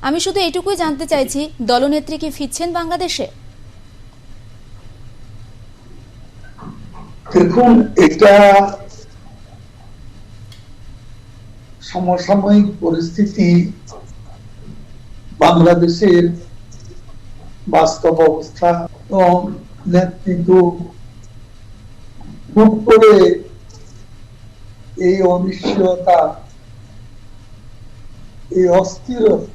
আমি শুধু এটুকুই জানতে চাইছি, দলনেত্রী কি ফিরছেন বাংলাদেশে? দেখুন, এটা সমসাময়িক পরিস্থিতি, বাংলাদেশের বাস্তব অবস্থা এবং নেতৃত্ব খুব করে এই অনিশ্চয়তা, এই অস্থিরতা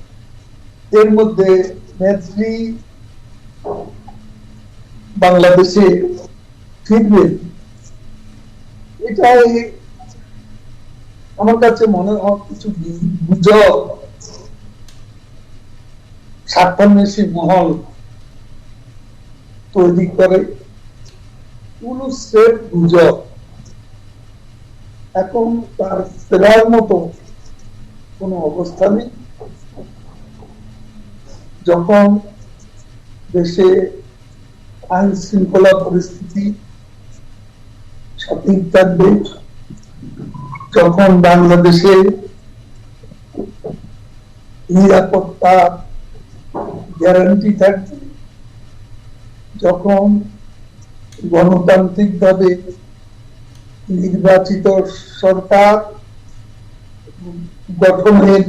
এর মধ্যে নেত্রী বাংলাদেশে ফিরবেন, এটাই আমার কাছে মনে হয় কিছু গুজব স্বার্থান্বেষী মহল তৈরি করে, কোনো স্রেফ গুজব। এখন তার ফেরার মতো কোনো অবস্থা নেই। যখন দেশে আইন শৃঙ্খলা পরিস্থিতি সঠিক থাকবে, যখন বাংলাদেশে নিরাপত্তা গ্যারান্টি থাকবে, যখন গণতান্ত্রিকভাবে নির্বাচিত সরকার গঠনের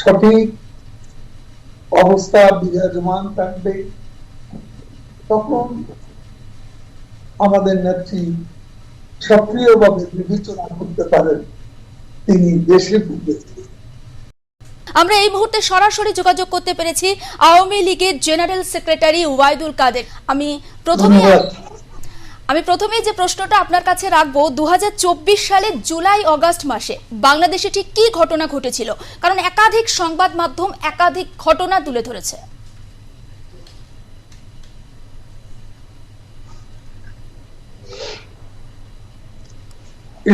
সঠিক অবস্থা বিরাজমান থাকবে, তখন আমাদের নেত্রী সক্রিয়ভাবে বিবেচনা করতে পারেন তিনি দেশে ফিরবেন। আমরা এই মুহূর্তে সরাসরি যোগাযোগ করতে পেরেছি আওয়ামী লীগের জেনারেল সেক্রেটারি ওবায়দুল কাদের। আমি প্রথমে যে প্রশ্নটা আপনার কাছে রাখবো, 2024 সালের জুলাই অগাস্ট মাসে বাংলাদেশে ঠিক কি ঘটনা ঘটেছিল? কারণ একাধিক সংবাদ মাধ্যম একাধিক ঘটনা তুলে ধরেছে।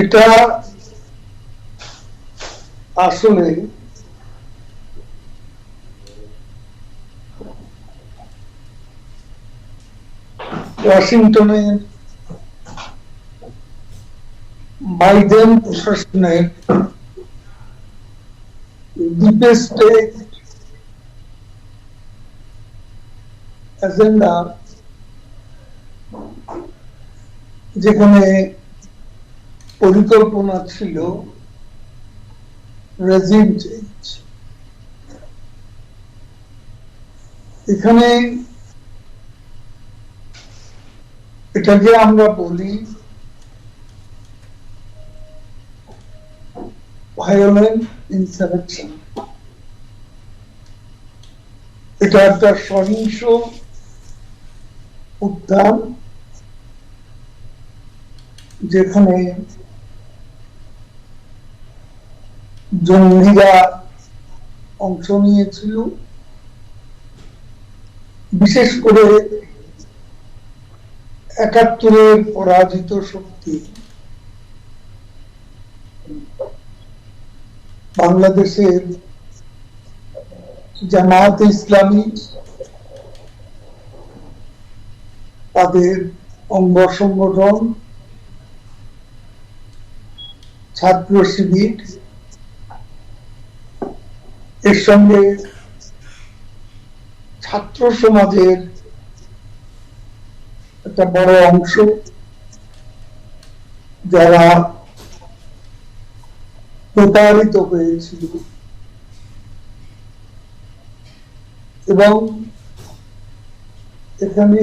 এটা আসলে ওয়াশিংটনের বাইডেন প্রশাসনের ডিপ স্টেট এজেন্ডা, যেখানে পরিকল্পনা ছিল রেজিম চেঞ্জ। এখানে এটাকে আমরা বলি ভায়োলেন্ট ইনসারেকশন। এটা একটা সহিংস উত্থান, যেখানে জঙ্গিরা অংশ নিয়েছিল, বিশেষ করে ৭১-এর পরাজিত শক্তি বাংলাদেশের জামায়াতে ইসলামী, তাদের অঙ্গ সংগঠন ছাত্র শিবির, এর সঙ্গে ছাত্র সমাজের একটা বড় অংশ, যারা প্রতারিত হয়েছিল, এবং এখানে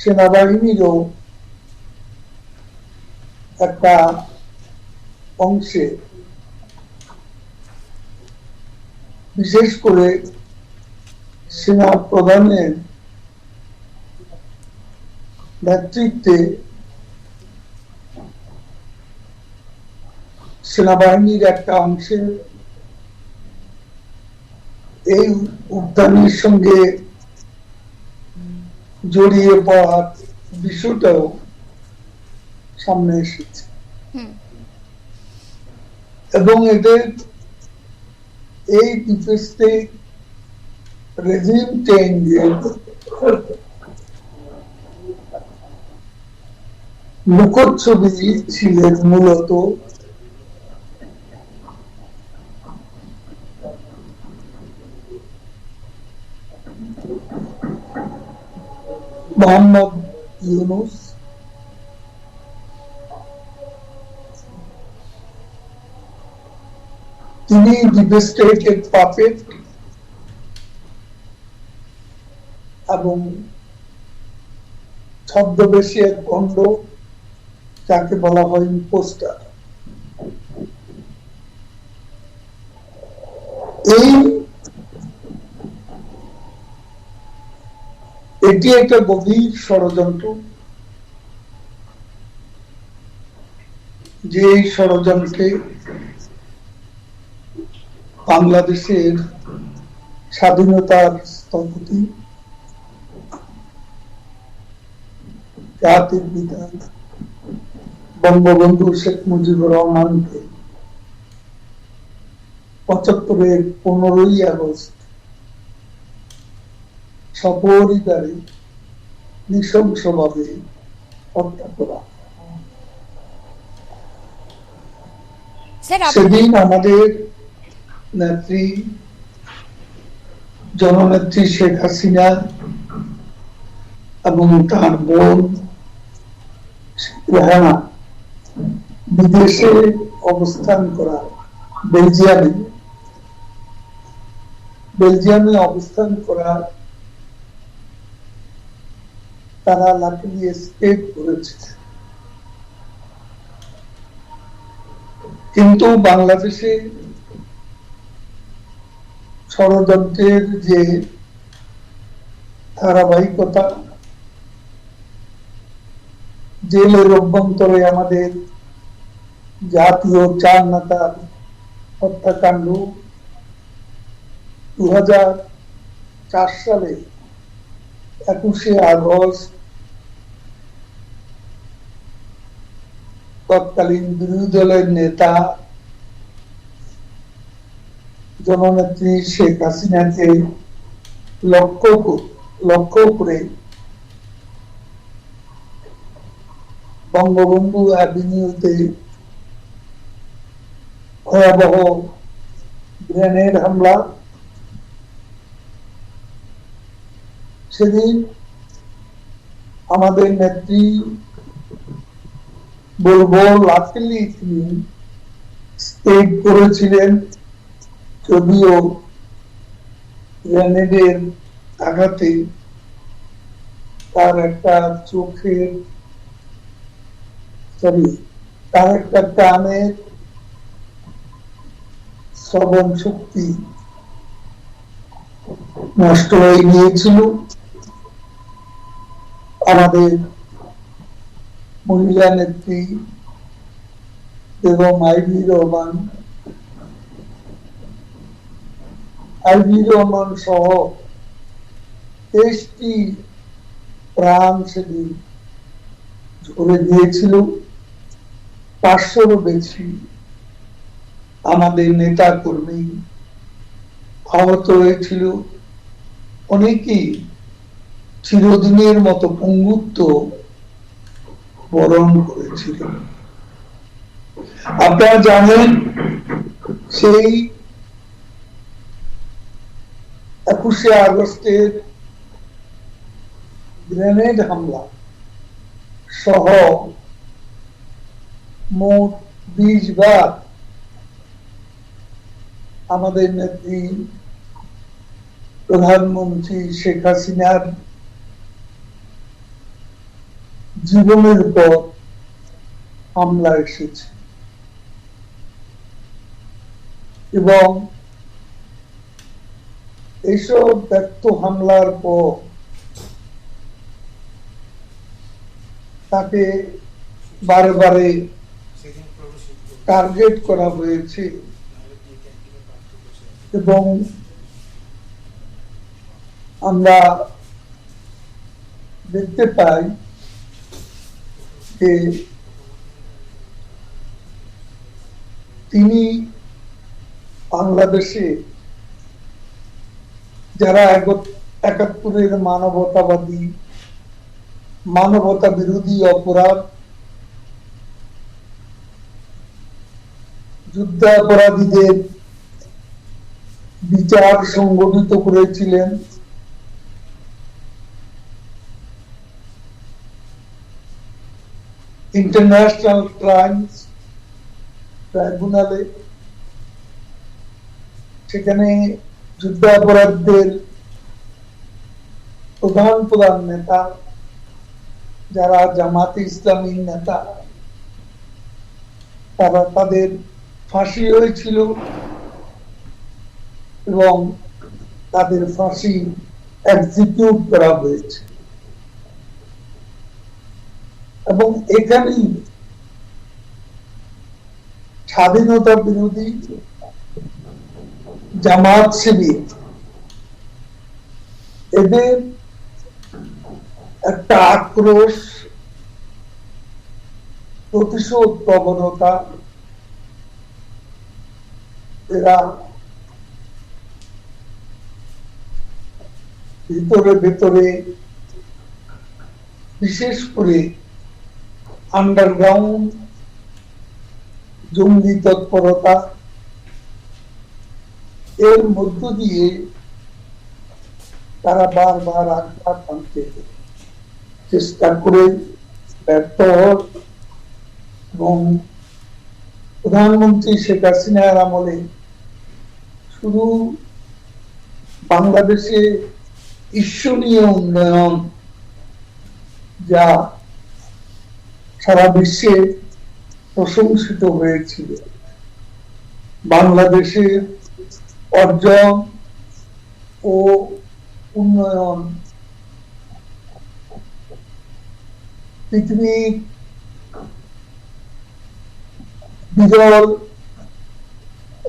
সেনাবাহিনীরও একটা অংশে, বিশেষ করে সেনা প্রধানের নেতৃত্বে সেনাবাহিনীর একটা অংশে এই উত্থানের সঙ্গে জড়িয়ে পড়ার বিষয়টাও সামনে এসেছে, এবং এদের এই ডিফেস্টিক রেজিম চেঞ্জের মুখচ্ছবি ছিলেন মূলত মোহাম্মদ ইউনুস, তিনি ডিভাস্টেটেড পাপেট এবং ছদ্মবেশী এক গন্ড, যাকে বলা হয় ইম্পোস্টার। এটি একটা গভীর ষড়যন্ত্র, যে এই ষড়যন্ত্রে বাংলাদেশের স্বাধীনতার স্থপতি, জাতির পিতা বঙ্গবন্ধু শেখ মুজিবুর রহমানকে ৭৫-এর 15ই আগস্ট সপরিবারে নৃশংসভাবে হত্যা করা। সেদিন আমাদের নেত্রী, জননেত্রী শেখ হাসিনা এবং তার বোন রেহানা বিদেশে অবস্থান করা, বেলজিয়ামে অবস্থান করা, তারা লাকিলি এসকেপ করেছে। কিন্তু বাংলাদেশে ষড়যন্ত্রের যে ধারাবাহিকতা, জেলের অভ্যন্তরে আমাদের জাতীয় চার নেতার হত্যাকাণ্ড, 2004 সালে 21শে আগস্ট তৎকালীন বিরোধী দলের নেতা জননেত্রী শেখ হাসিনাকে লক্ষ্য করে বঙ্গবন্ধু অ্যাভিনিউতে ভয়াবহ গ্রেনেড হামলা। সেদিন আমাদের নেত্রী, বলবো লাকিলি তিনি স্টেট করেছিলেন, যদিও গ্রেনেডের আঘাতে তার একটা কানের শ্রবণ শক্তি নষ্ট হয়ে গিয়েছিল। আমাদের মহিলা নেত্রী বেগম আইভি রহমান সহ 23টি প্রাণ সেদিন ঝরে গিয়েছিল। 500-রও বেশি আমাদের নেতা কর্মী আহত হয়েছিল। অনেকেই চিরদিনের মতো পঙ্গুত্ব বরণ করেছিল। আপনারা জানেন, সেই 21শে আগস্টের গ্রেনেড হামলা সহ মোট 20 বার আমাদের নেত্রী প্রধানমন্ত্রী শেখ হাসিনার জীবনের উপর হামলা এসেছে এবং এইসব ব্যক্ত হামলার পর তাকে বারে বারে টার্গেট করা হয়েছে এবং আমরা দেখতে পাই যে তিনি বাংলাদেশে যারা 71-এর মানবতা বিরোধী অপরাধ, যুদ্ধাপরাধীদের বিচার সংগঠিত করেছিলেন, ইন্টারন্যাশনাল ক্রাইমস ট্রাইব্যুনালে, সেখানে যুদ্ধাপরাধীদের প্রধান প্রধান নেতা যারা জামাতে ইসলামীর নেতা, তাদের ফাঁসি হয়েছিল এবং তাদের ফাঁসি এক্সিকিউট করা হয়েছে। এবং এখানেই স্বাধীনতা বিরোধী জামাত শিবির এদের একটা আক্রোশ, প্রতিশোধ প্রবণতা, এরা ভিতরে ভিতরে বিশেষ করে আন্ডারগ্রাউন্ড জঙ্গি তৎপরতা, এর মধ্য দিয়ে তারা বারবার আঘাত আনতে চেষ্টা করে ব্যর্থ হন এবং প্রধানমন্ত্রী শেখ হাসিনার আমলে শুধু বাংলাদেশে ঈশ্বরীয় উন্নয়ন, যা সারা বিশ্বে প্রশংসিত হয়েছিল, বাংলাদেশের অর্জন ও উন্নয়ন পৃথিবীর বিরল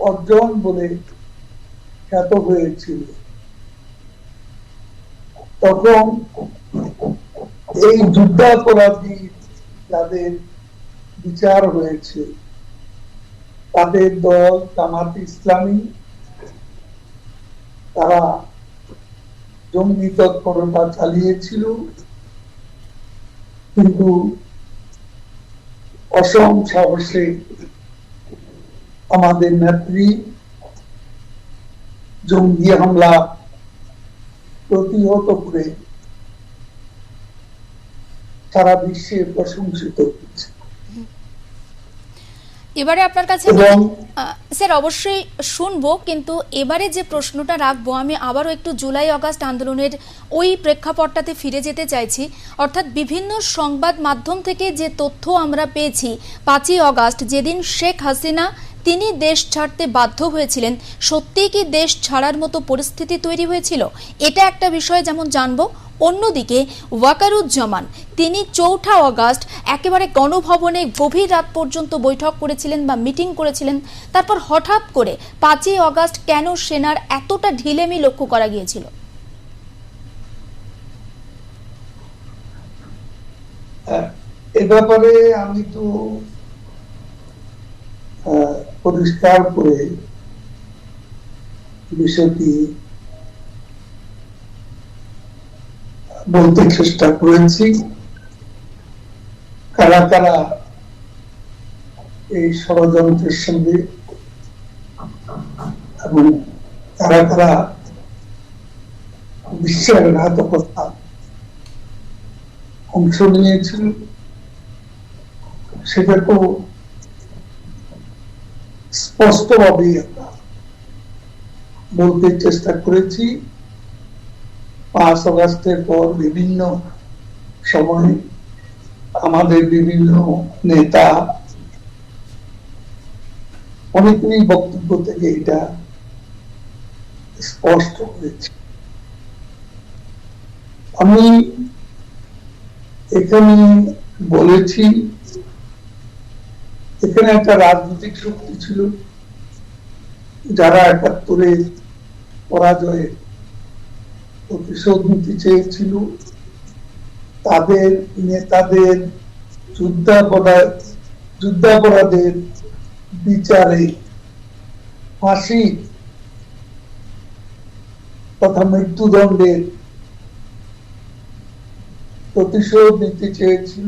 অর্জন বলে খ্যাত হয়েছিল। তখন এই যুদ্ধাপরাধী যাদের বিচার হয়েছে, তাদের দল জামাতে ইসলামী, তারা জঙ্গি তৎপরতা চালিয়েছিল, কিন্তু অসম সাহসে আমাদের নেত্রী জঙ্গি হামলা প্রতিহত করে সারা বিশ্বে প্রশংসিত হচ্ছে। এবারে আপনার কাছে স্যার অবশ্যই শুনবো, কিন্তু এবারে যে প্রশ্নটা রাখবো আমি আবারও একটু জুলাই আগস্ট আন্দোলনের ওই প্রেক্ষাপটটাতে ফিরে যেতে চাইছি। অর্থাৎ বিভিন্ন সংবাদ মাধ্যম থেকে যে তথ্য আমরা পেয়েছি, 5ই আগস্ট যেদিন শেখ হাসিনা তিনি দেশ ছাড়তে বাধ্য হয়েছিলেন, সত্যিই কি দেশ ছাড়ার মতো পরিস্থিতি তৈরি হয়েছিল? এটা একটা বিষয় যেমন জানবো। অন্যদিকে ওয়াকারুজ্জামান তিনি 4ঠা আগস্ট একেবারে গণভবনে গভীর রাত পর্যন্ত বৈঠক করেছিলেন বা মিটিং করেছিলেন, তারপর হঠাৎ করে 5ই আগস্ট কেন সেনার এতটা ঢিলেমি লক্ষ্য করা গিয়েছিল? এ ব্যাপারে আমি তো পরিষ্কার করে বিষয়টি বলতে চেষ্টা করেছি। কারা কারা এই ষড়যন্ত্রের সঙ্গে এবং কারা কারা বিশ্বাসঘাতকতা অংশ নিয়েছিল, সেটা তো স্পষ্টভাবেই আমরা বলতে চেষ্টা করেছি। 5 আগস্টের পর বিভিন্ন সময় আমাদের বিভিন্ন নেতা অনেকেরই বক্তব্য থেকে এটা স্পষ্ট হয়েছে। আমি এখানে বলেছি, এখানে একটা রাজনৈতিক শক্তি ছিল যারা 71-এর পরাজয়ে প্রতিশোধ নিতে চেয়েছিল। তাদের নেতাদের যুদ্ধাপরাধের বিচারে ফাঁসি তথা মৃত্যুদণ্ডের প্রতিশোধ নিতে চেয়েছিল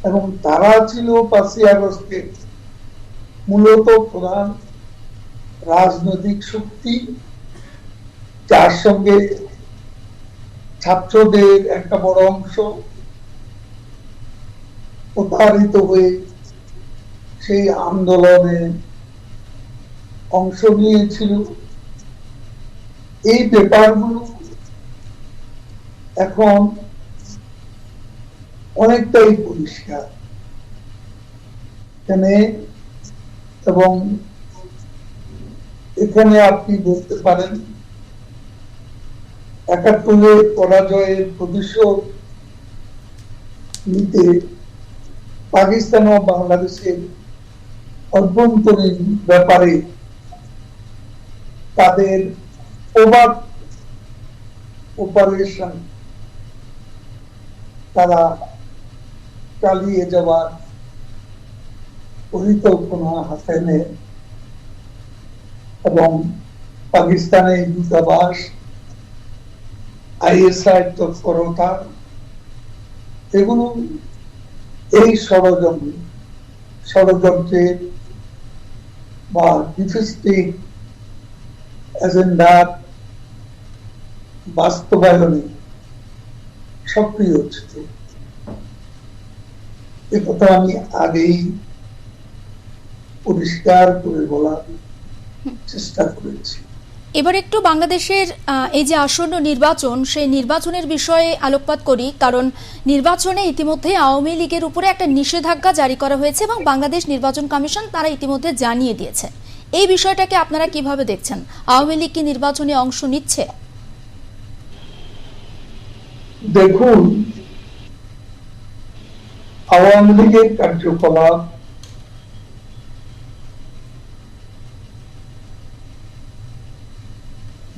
এবং তারা ছিল 5ই আগস্টে মূলত প্রধান রাজনৈতিক শক্তি, যার সঙ্গে ছাত্রদের একটা বড় অংশ, প্রতারিত হয়ে সেই আন্দোলনে অংশ নিয়েছিল, এই ব্যাপারগুলো এখন অনেকটাই পরিষ্কার। এবং এখানে আপনি বলতে পারেন ৭১ পরাজয়ের প্রতিশোধ নিতে পাকিস্তান ও বাংলাদেশের অভ্যন্তরীণ ব্যাপারে তাদের ওভার্ট অপারেশন তারা চালিয়ে যাওয়ার পরিকল্পনা হাতে নেয় এবং পাকিস্তানের দূতাবাস, ISI তৎপরতা, এগুলো এই ষড়যন্ত্রের বা ডিফেস্টিং এজেন্ডার বাস্তবায়নে সক্রিয় ছিল। একথা আমি আগেই পরিষ্কার করে বলার চেষ্টা করেছি। এবার একটু বাংলাদেশের এই যে আসন্ন নির্বাচন, সেই নির্বাচনের বিষয়ে আলোকপাত করি, কারণ নির্বাচনে ইতিমধ্যে আওয়ামী লীগের উপরে একটা নিষেধাজ্ঞা জারি করা হয়েছে এবং বাংলাদেশ নির্বাচন কমিশন তারা ইতিমধ্যে জানিয়ে দিয়েছে। এই বিষয়টাকে আপনারা কিভাবে দেখছেন? আওয়ামী লীগ কি নির্বাচনে অংশ নিচ্ছে? দেখুন, আওয়ামী লীগের কার্যকলাপ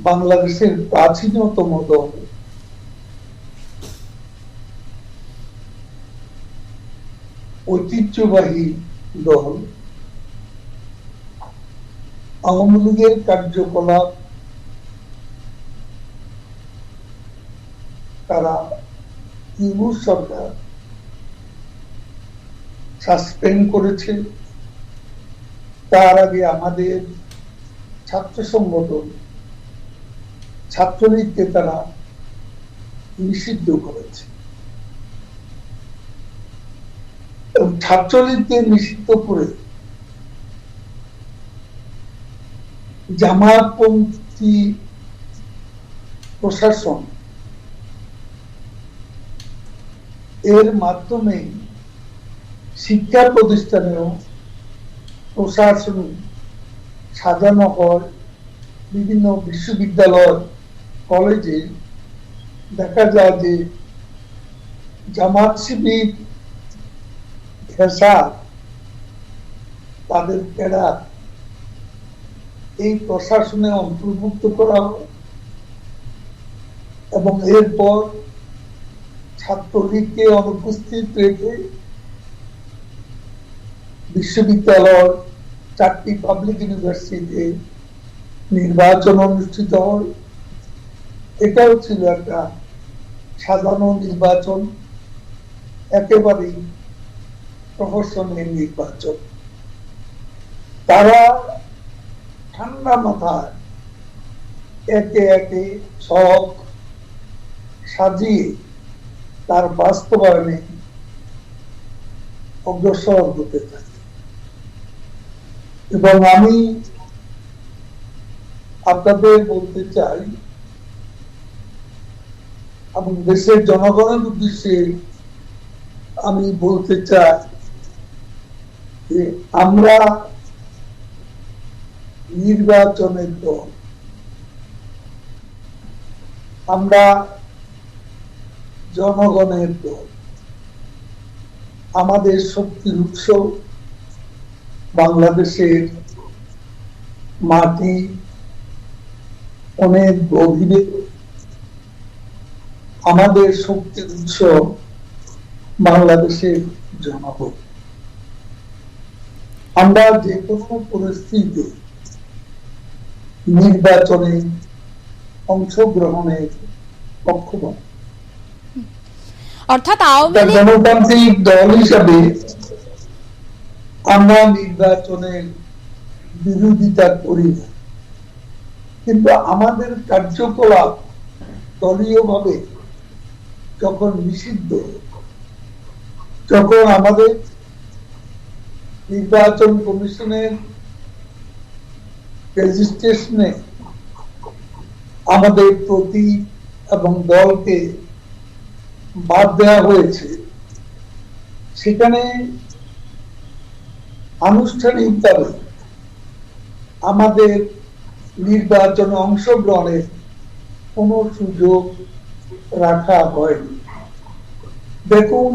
বাংলাদেশের প্রাচীনতম দল, ঐতিহ্যবাহী দল। আওয়ামী লীগের কার্যকলাপ তারা ইউনুস সরকার সাসপেন্ড করেছে। তার আগে আমাদের ছাত্র সংগঠন ছাত্রলীগকে তারা নিষিদ্ধ করেছে এবং ছাত্রলীগকে নিষিদ্ধ করে জামায়াতপন্থী প্রশাসন এর মাধ্যমে শিক্ষা প্রতিষ্ঠানেও প্রশাসন সাজানো হয়। বিভিন্ন বিশ্ববিদ্যালয়, কলেজে দেখা যায় যে জামাত শিবির ঘেঁষা তাদের ক্যাডার এই প্রশাসনে অন্তর্ভুক্ত করা হয় এবং এরপর ছাত্রলীগকে অনুপস্থিত রেখে বিশ্ববিদ্যালয়, 4টি পাবলিক ইউনিভার্সিটিতে নির্বাচন অনুষ্ঠিত হয়। এটাও ছিল একটা সাধারণ নির্বাচন, একেবারেই প্রহসনের নির্বাচন। তারা ঠান্ডা মাথায় একে একে সব সাজিয়ে তার বাস্তবায়নে অগ্রসর হতে থাকে। এবং আমি আপনাদের বলতে চাই এবং দেশের জনগণের উদ্দেশ্যে আমি বলতে চাই যে আমরা নির্বাচনের দল, আমরা জনগণের দল। আমাদের শক্তির উৎস বাংলাদেশের মাটি, অনেক গভীরে। আমাদের শক্তির উৎস বাংলাদেশের জনগণ। আমরা যে কোনো পরিস্থিতিতে নির্বাচনে অংশগ্রহণের পক্ষপাত। অর্থাৎ আওয়ামী লীগ গণতান্ত্রিক দল হিসাবে আমরা নির্বাচনের বিরোধিতা করি না, কিন্তু আমাদের কার্যকলাপ দলীয়ভাবে যখন নিষিদ্ধ, যখন আমাদের নির্বাচন কমিশনের রেজিস্ট্রেশনে আমাদের প্রতীক এবং দলকে বাদ দেওয়া হয়েছে, সেখানে আনুষ্ঠানিকভাবে আমাদের নির্বাচনে অংশগ্রহণের কোনো সুযোগ রাখা হয়নি। দেখুন,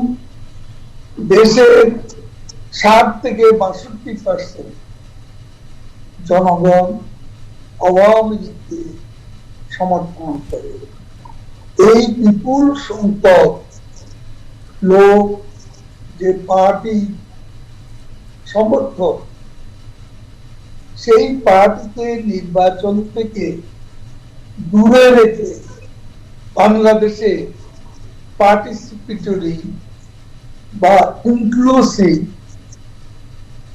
দেশের 60 থেকে 62% জনগণ আওয়ামী লীগকে সমর্থন করে। এই বিপুল সংখ্যক লোক যে পার্টি সমর্থক, সেই পার্টিকে নির্বাচন থেকে দূরে রেখে বাংলাদেশে পার্টিসিপেটরি বা ইনক্লুসিভ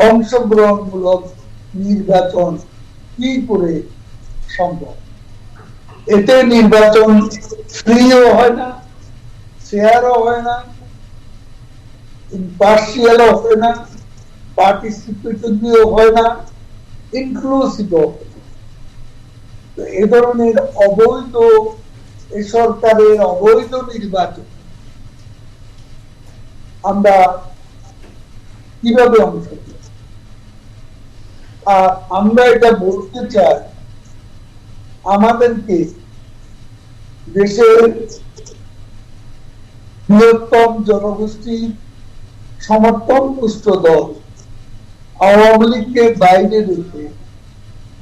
অংশগ্রহণমূলক নির্বাচন কি করে সম্ভব? এতে নির্বাচন ফ্রিও হয় না, ফেয়ারও হয় না, ইম্পার্শিয়ালও হয় না, পার্টিসিপেটরিও হয় না, ইনক্লুসিভও হয় না। এ ধরনের অবৈধ, এ সরকারের অবৈধ নির্বাচন আমরা কিভাবে অংশ নিই? আর আমরা এটা বলতে চাই, আমাদেরকে দেশের বৃহত্তম জনগোষ্ঠীর সমর্থন পুষ্ট দল আওয়ামী লীগকে বাইরে রেখে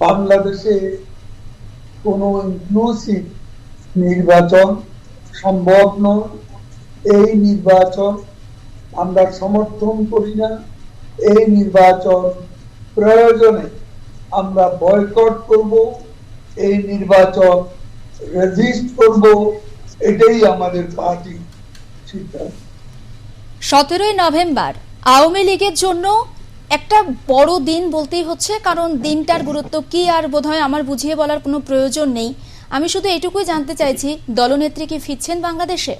বাংলাদেশে কোনো ইনক্লুসিভ নির্বাচন সম্ভব নয়। এই নির্বাচন আমরা সমর্থন করি না। এই নির্বাচন প্রয়োজনে আমরা বয়কট করব, এই নির্বাচন রেজিস্ট করব, এটাই আমাদের পার্টি সিদ্ধান্ত। 17ই নভেম্বর আওয়ামী লীগের জন্য একটা বড় দিন বলতেই হচ্ছে, কারণ দিনটার গুরুত্ব কি আর বোধহয় আমার বুঝিয়ে বলার কোনো প্রয়োজন নেই। আমি শুধু এটুকুই জানতে চাইছি, দলনেত্রী কি ফিরছেন বাংলাদেশে?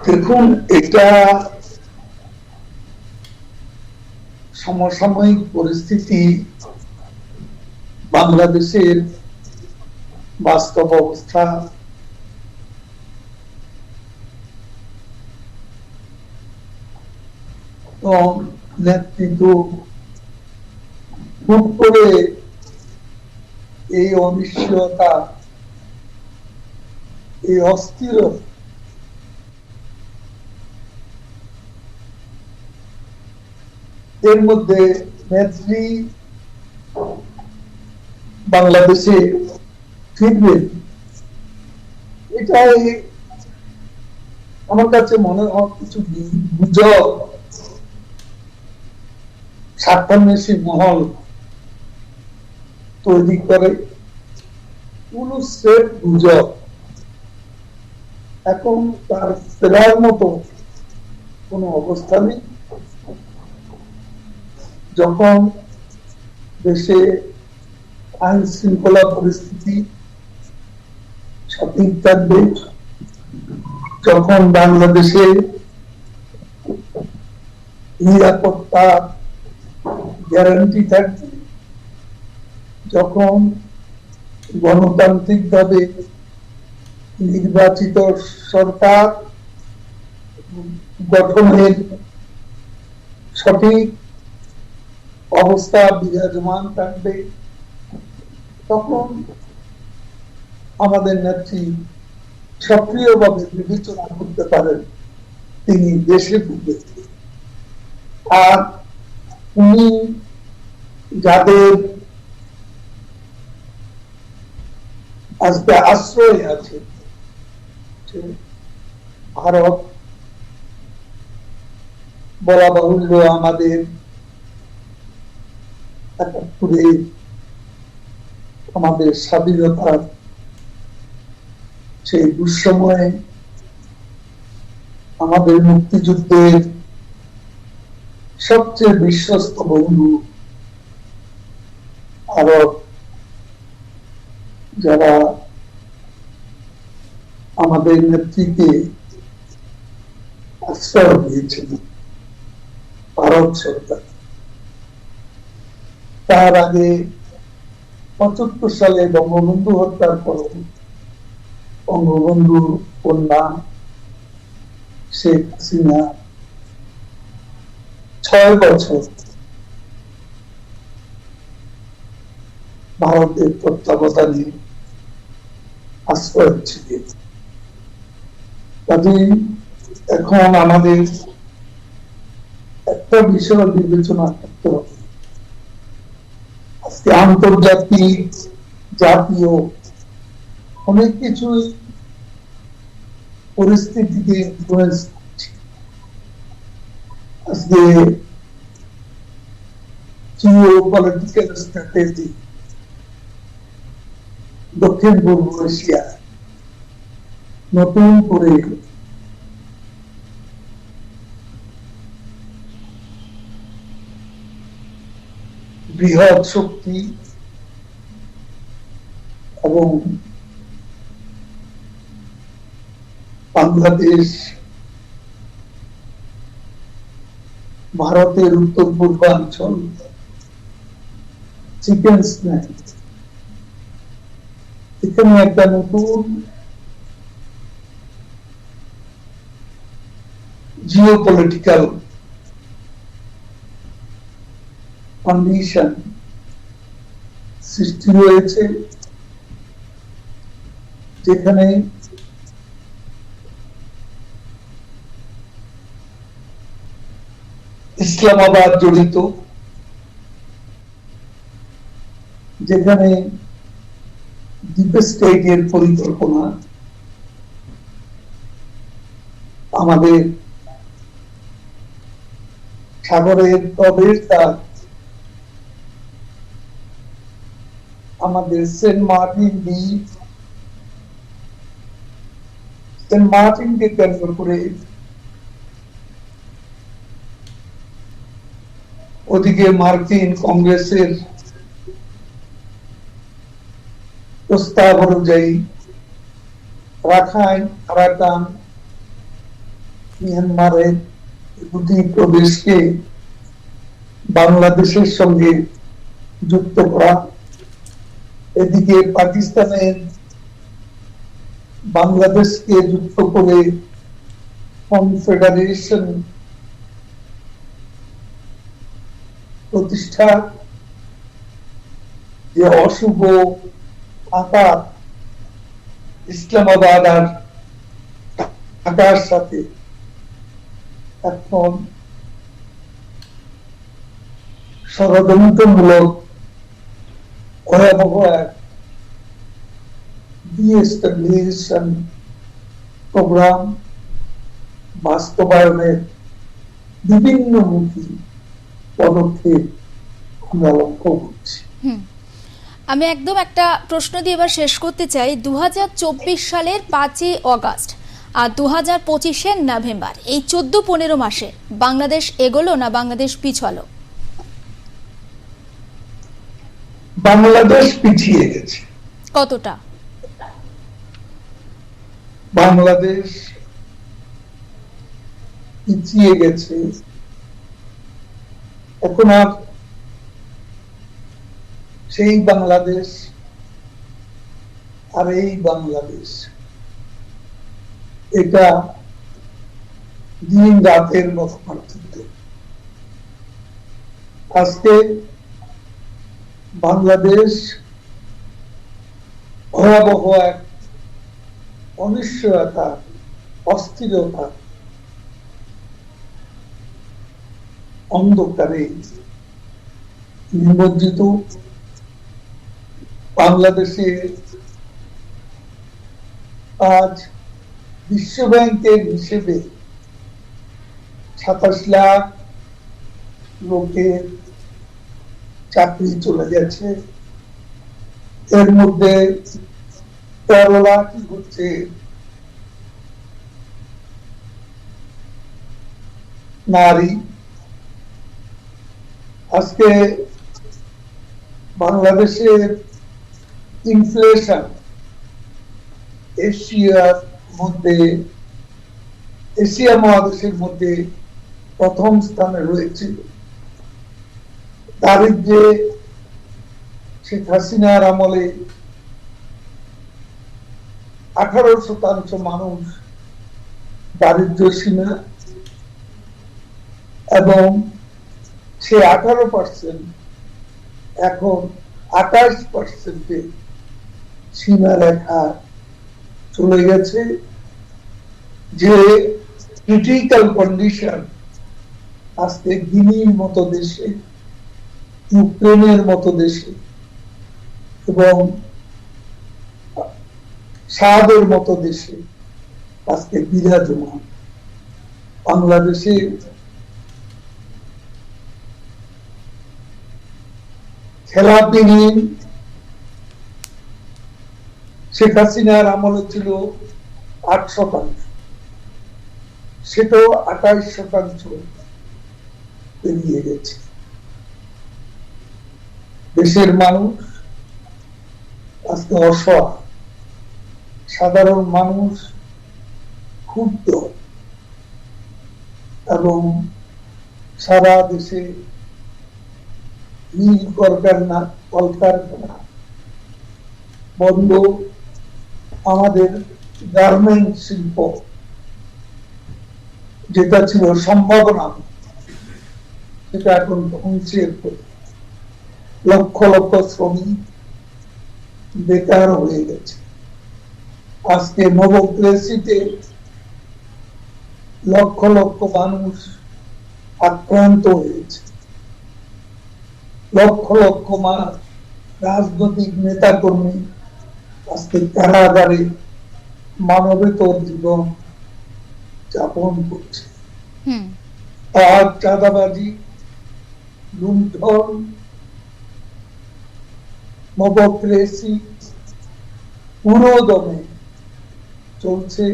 দেখুন, এটা সমসাময়িক পরিস্থিতি, বাংলাদেশের বাস্তব অবস্থা, নেতৃত্ব খুব করে এই অনিশ্চয়তা, এই অস্থিরতা, এর মধ্যে নেত্রী বাংলাদেশে ফিরবেন, এটাই আমার কাছে মনে হয় কিছু গুজব স্বার্থান্বেষী মহল তৈরি করে, কোন সেট গুজব। এখন তার ফেরার মতো কোন অবস্থা নেই। যখন দেশে আইন শৃঙ্খলা পরিস্থিতি সঠিক থাকবে, যখন বাংলাদেশে নিরাপত্তা গ্যারান্টি থাকবে, যখন গণতান্ত্রিকভাবে নির্বাচিত সরকার গঠনের সঠিক অবস্থা বিরাজমান থাকবে, তখন আমাদের নেত্রী সক্রিয়ভাবে বিবেচনা করতে পারেন তিনি দেশে ফিরবেন। আর উনি যাদের আজকে আশ্রয় আছে, ভারত, বলা বাহুল্য আমাদের ৭১ আমাদের স্বাধীনতার সেই দুঃসময়ে আমাদের মুক্তিযুদ্ধের সবচেয়ে বিশ্বস্ত বন্ধু ভারত, যারা আমাদের নেত্রীকে আশ্রয় দিয়েছিল ভারত সরকার। তার আগে ৭৫ সালে বঙ্গবন্ধু হত্যার পর বঙ্গবন্ধুর কন্যা শেখ হাসিনা ৬ বছর ভারতের তত্ত্বাবধানে আশ্রয় ছিলেন। কাজে এখন আমাদের একটা বিষয় বিবেচনা করতে হবে, আজকে আন্তর্জাতিক জাতীয় অনেক কিছুই পরিস্থিতিকে ইনফ্লুয়েন্স করছে। আজকে জিও পলিটিক্যাল স্ট্র্যাটেজি দক্ষিণ পূর্ব এশিয়া নতুন করে বৃহৎ শক্তি এবং বাংলাদেশ, ভারতের উত্তর পূর্বাঞ্চল, চিকেন স্ন্যাক, এখানে একটা নতুন জিওপলিটিক্যাল কন্ডিশন সৃষ্টি হয়েছে, যেখানে ইসলামাবাদ জড়িত, যেখানে ডিপ স্টেটের পরিকল্পনা, আমাদের সাগরের প্রবেশ দ্বার, আমাদের সেন্ট মার্টিন দ্বীপ, সেন্ট মার্টিনকে কেন্দ্র করে ওদিকে মার্কিন কংগ্রেসের প্রস্তাব অনুযায়ী রাখাইন, আরাকান, মিয়ানমারের দুটি প্রদেশকে বাংলাদেশের সঙ্গে যুক্ত করা, এদিকে পাকিস্তানের বাংলাদেশকে যুক্ত করে কনফেডারেশন প্রতিষ্ঠা, যে অশুভ আকার ইসলামাবাদ আর ঢাকার সাথে এখন ষড়যন্ত্রমূলক ভয়াবহ এক ডিএস্টাবলিশন প্রোগ্রাম বাস্তবায়নের বিভিন্নমুখী পদক্ষেপ আমরা লক্ষ্য করছি। আমি একদম একটা প্রশ্ন দিয়ে এবার শেষ করতে চাই। 2024 সালের 5ই অগাস্ট আর 2025-এর নভেম্বর, এই 14-15 মাসে বাংলাদেশ এগোলো না বাংলাদেশ পিছালো? বাংলাদেশ পিছিয়ে গেছে। কতটা? বাংলাদেশ পিছিয়ে গেছে, এখন আর সেই বাংলাদেশ আর এই বাংলাদেশ, এটা দিন রাতের মতো পার্থক্য। আজকে বাংলাদেশ ভয়াবহ এক অনিশ্চয়তা, অস্থিরতা, অন্ধকারে নিমজ্জিত। বাংলাদেশে আজ বিশ্বব্যাংকের হিসেবে 27 লাখ লোকের চাকরি চলে গেছে, এর মধ্যে 13 লাখ হচ্ছে নারী। আজকে বাংলাদেশের ইনফ্লেশন এশিয়ার মধ্যে এশিয়া মহাদেশের মধ্যে প্রথম স্থানে রয়েছিল। দারিদ্র্যে শেখ হাসিনার আমলে 18% মানুষ দারিদ্র্য সীমা, এবং সে 18% এখন 28% সীমা রেখা চলে গেছে। যে ক্রিটিক্যাল কন্ডিশন আজকে গিনির মতো দেশে, ইউক্রেনের মতো দেশে এবং সাদের মতো দেশে আজকে বিরাজমান। বাংলাদেশে খেলাপিহীন শেখ হাসিনার আমলে ছিল 8%, সেটাও 28% পেরিয়ে গেছে। দেশের মানুষ আজকে অসহায়, সাধারণ মানুষ ক্ষুব্ধ, এবং সারা দেশে মিল কলকারখানা বন্ধ। আমাদের গার্মেন্ট শিল্প যেটা ছিল সম্ভাবনা, সেটা এখন ধ্বংসের পথে। লক্ষ লক্ষ শ্রমিক বেকার হয়ে গেছে। আজকে নবক্রেসিতে লক্ষ লক্ষ মানুষ আক্রান্ত হয়েছে। লক্ষ লক্ষ রাজনৈতিক নেতা কর্মী আজকে কারাগারে মানবেতর জীবন যাপন করছে। আর চাঁদাবাজি, লুণ্ঠন, নবক্রেসি পুরো দমে চলছে।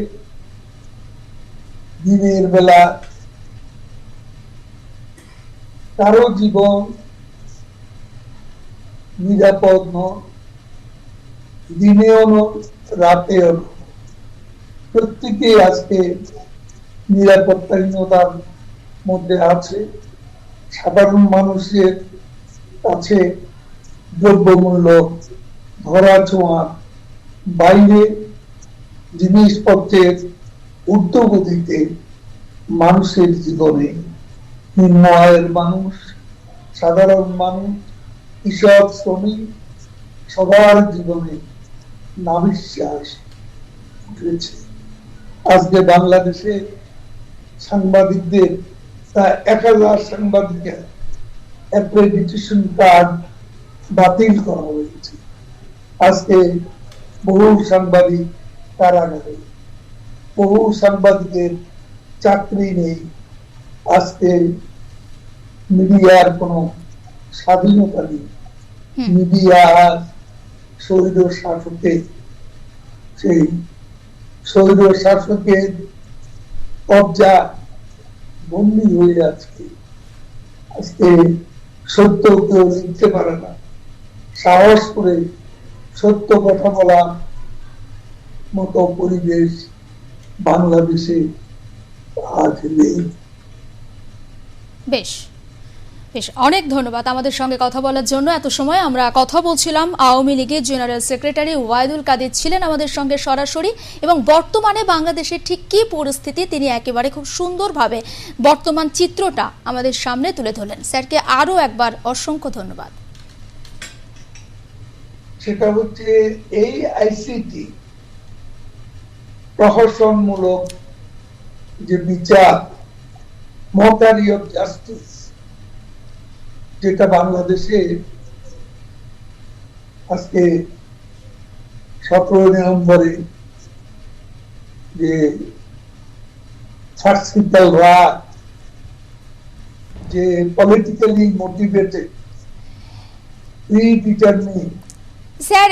দিনের বেলা কারো জীবন নিরাপদ নয়, দিনেও নয়, রাতেও নয়। প্রত্যেকেই আজকে নিরাপত্তাহীনতার মধ্যে আছে। সাধারণ মানুষের কাছে দ্রব্যমূল্য ধরা ছোঁয়ার বাইরে, জিনিসপত্রের ঊর্ধ্বগতিতে মানুষের জীবনে, নিম্ন আয়ের মানুষ, সাধারণ মানুষ, কৃষক, শ্রমিক, সবার জীবনে নাভিশ্বাস উঠেছে। আজকে বাংলাদেশে সাংবাদিকদের প্রায় 1000 সাংবাদিকের অ্যাক্রেডিটেশন কার্ড বাতিল করা হয়েছে। আজকে বহু সাংবাদিক কারাগারে, বহু সাংবাদিকের চাকরি নেই। আজকে মিডিয়ার কোনো স্বাধীনতা নেই। মিডিয়া স্বৈর শাসকের, সেই স্বৈর শাসকের কবজা বন্দী হয়ে আজকে সত্য কেউ লিখতে পারে না। সাহস করে সত্য কথা বলার মতো পরিবেশ বাংলাদেশে আজ নেই। বেশ বেশ, অনেক ধন্যবাদ আমাদের সঙ্গে কথা বলার জন্য। এত সময় আমরা কথা বলছিলাম আওয়ামী লীগের জেনারেল সেক্রেটারি ওয়াহিদুল কাদের ছিলেন আমাদের সঙ্গে সরাসরি, এবং বর্তমানে বাংলাদেশের ঠিক কি পরিস্থিতি তিনি একেবারে খুব সুন্দরভাবে বর্তমান চিত্রটা আমাদের সামনে তুলে ধরলেন। স্যারকে আরো একবার অসংখ্য ধন্যবাদ। সেটা হচ্ছে এই আইসিটি প্রহসনমূলক যে বিচার, মর্টারি অফ জাস্টিস, যেটা বাংলাদেশে আজকে 17 নভেম্বরে যে ফার্সিক্যাল রাত, যে politically motivated, pre determine. Sir